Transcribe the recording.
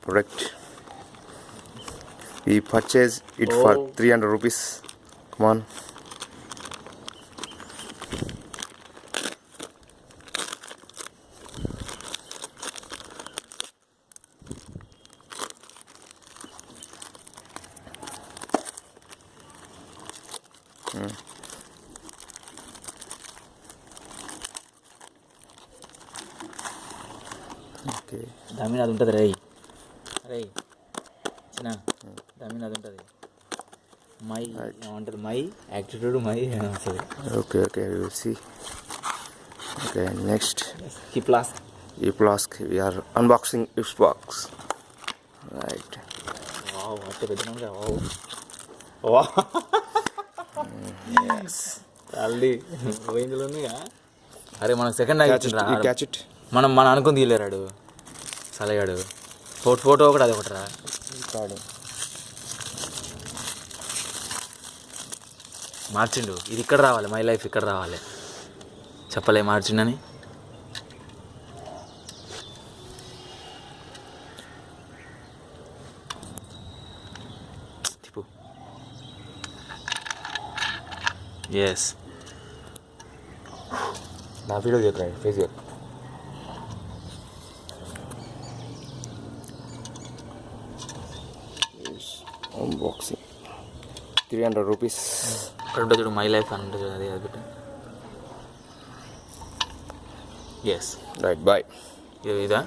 product. We purchased it for 300 rupees. Come on. Okay. దాని మీద అది ఉంటుంది రే చిన్న దాని మీద అది ఉంటుంది మై ఏమంటుంది మై యాటిట్యూడ్ మై వస్తుంది. Okay, we will see. Okay, next. ఈ flask. We are unboxing this box. Right. Wow అంటే పెద్దగా వావ్ Yes. తల్లి రేంజ్లో ఉన్నాయా. అరే మనకు సెకండ్ Catch it. మనం అనుకుని తీయలేరాడు సలగాడు. ఫోటో ఒకటి అది ఒకటి రా Card. మార్చిండు. ఇది ఇక్కడ రావాలి, మై లైఫ్ ఇక్కడ రావాలి. చెప్పలే మార్చిండని. తిప్పు. ఎస్ నా వీడియో చేయకు, ఫేస్ చేయకు. Unboxing. 300 rupees. ఇక్కడ ఉంటుంది చూడు, మై లైఫ్ అని ఉంటుంది అది అది పెట్టు. Yes Right, bye. ఇదా